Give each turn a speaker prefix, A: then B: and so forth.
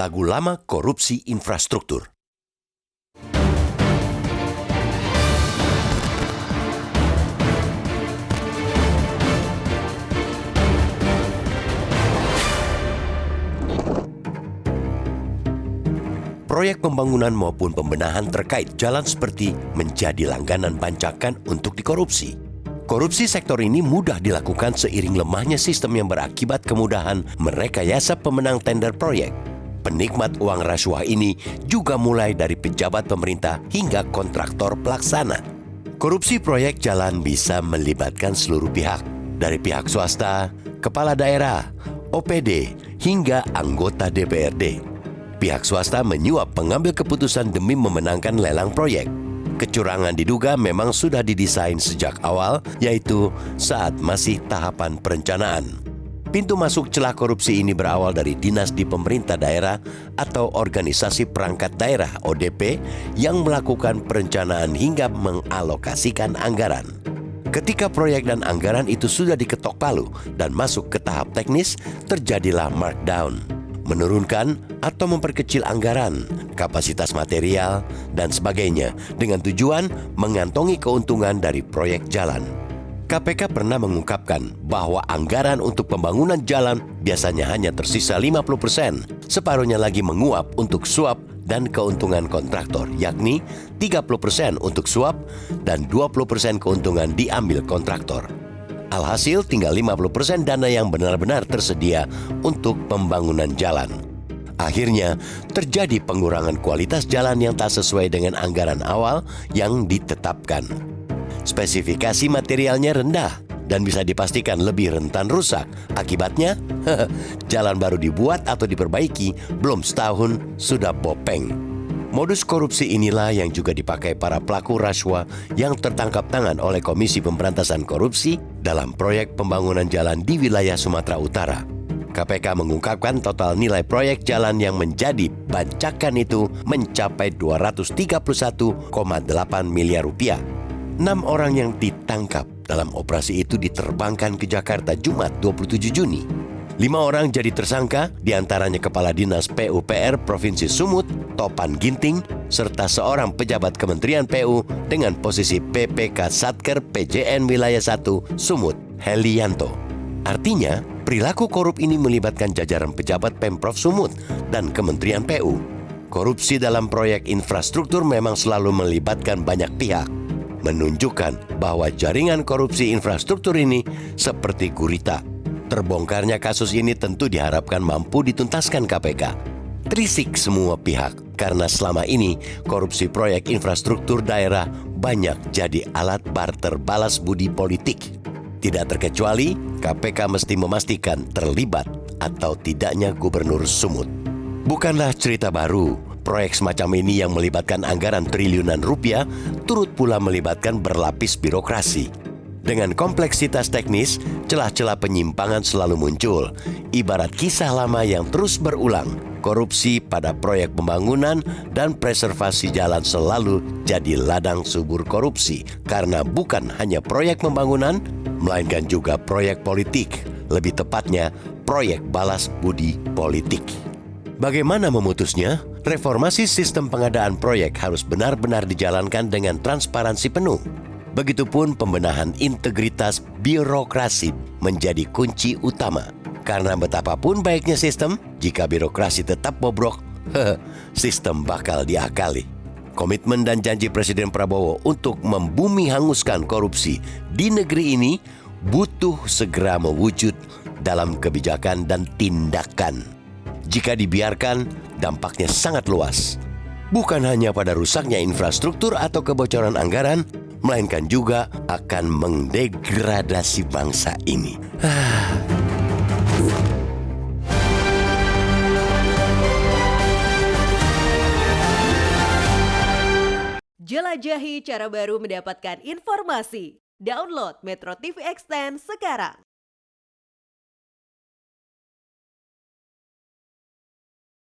A: lagu lama korupsi infrastruktur. Proyek pembangunan maupun pembenahan terkait jalan seperti menjadi langganan bancakan untuk dikorupsi. Korupsi sektor ini mudah dilakukan seiring lemahnya sistem yang berakibat kemudahan merekayasa pemenang tender proyek. Penikmat uang rasuah ini juga mulai dari pejabat pemerintah hingga kontraktor pelaksana. Korupsi proyek jalan bisa melibatkan seluruh pihak, dari pihak swasta, kepala daerah, OPD, hingga anggota DPRD. Pihak swasta menyuap pengambil keputusan demi memenangkan lelang proyek. Kecurangan diduga memang sudah didesain sejak awal, yaitu saat masih tahapan perencanaan. Pintu masuk celah korupsi ini berawal dari dinas di pemerintah daerah atau organisasi perangkat daerah ODP yang melakukan perencanaan hingga mengalokasikan anggaran. Ketika proyek dan anggaran itu sudah diketok palu dan masuk ke tahap teknis, terjadilah markdown. Menurunkan atau memperkecil anggaran, kapasitas material, dan sebagainya dengan tujuan mengantongi keuntungan dari proyek jalan. KPK pernah mengungkapkan bahwa anggaran untuk pembangunan jalan biasanya hanya tersisa 50%, separuhnya lagi menguap untuk suap dan keuntungan kontraktor, yakni 30% untuk suap dan 20% keuntungan diambil kontraktor. Alhasil tinggal 50% dana yang benar-benar tersedia untuk pembangunan jalan. Akhirnya terjadi pengurangan kualitas jalan yang tak sesuai dengan anggaran awal yang ditetapkan. Spesifikasi materialnya rendah dan bisa dipastikan lebih rentan rusak. Akibatnya, jalan baru dibuat atau diperbaiki belum setahun sudah bopeng. Modus korupsi inilah yang juga dipakai para pelaku rasuah yang tertangkap tangan oleh Komisi Pemberantasan Korupsi dalam proyek pembangunan jalan di wilayah Sumatera Utara. KPK mengungkapkan total nilai proyek jalan yang menjadi bancakan itu mencapai 231,8 miliar rupiah. 6 orang yang ditangkap dalam operasi itu diterbangkan ke Jakarta Jumat 27 Juni. 5 orang jadi tersangka, diantaranya Kepala Dinas PUPR Provinsi Sumut, Topan Ginting, serta seorang pejabat Kementerian PU dengan posisi PPK Satker PJN Wilayah 1 Sumut, Helianto. Artinya, perilaku korup ini melibatkan jajaran pejabat Pemprov Sumut dan Kementerian PU. Korupsi dalam proyek infrastruktur memang selalu melibatkan banyak pihak, menunjukkan bahwa jaringan korupsi infrastruktur ini seperti gurita. Terbongkarnya kasus ini tentu diharapkan mampu dituntaskan KPK. Terisik semua pihak karena selama ini korupsi proyek infrastruktur daerah banyak jadi alat barter balas budi politik. Tidak terkecuali KPK mesti memastikan terlibat atau tidaknya Gubernur Sumut. Bukanlah cerita baru, proyek semacam ini yang melibatkan anggaran triliunan rupiah turut pula melibatkan berlapis birokrasi. Dengan kompleksitas teknis, celah-celah penyimpangan selalu muncul. Ibarat kisah lama yang terus berulang, korupsi pada proyek pembangunan dan preservasi jalan selalu jadi ladang subur korupsi. Karena bukan hanya proyek pembangunan, melainkan juga proyek politik. Lebih tepatnya, proyek balas budi politik. Bagaimana memutusnya? Reformasi sistem pengadaan proyek harus benar-benar dijalankan dengan transparansi penuh. Begitupun pembenahan integritas birokrasi menjadi kunci utama. Karena betapapun baiknya sistem, jika birokrasi tetap bobrok, sistem bakal diakali. Komitmen dan janji Presiden Prabowo untuk membumi hanguskan korupsi di negeri ini butuh segera mewujud dalam kebijakan dan tindakan. Jika dibiarkan, dampaknya sangat luas. Bukan hanya pada rusaknya infrastruktur atau kebocoran anggaran, melainkan juga akan mendegradasi bangsa ini.
B: Jelajahi cara baru mendapatkan informasi. Download Metro TV Extend sekarang.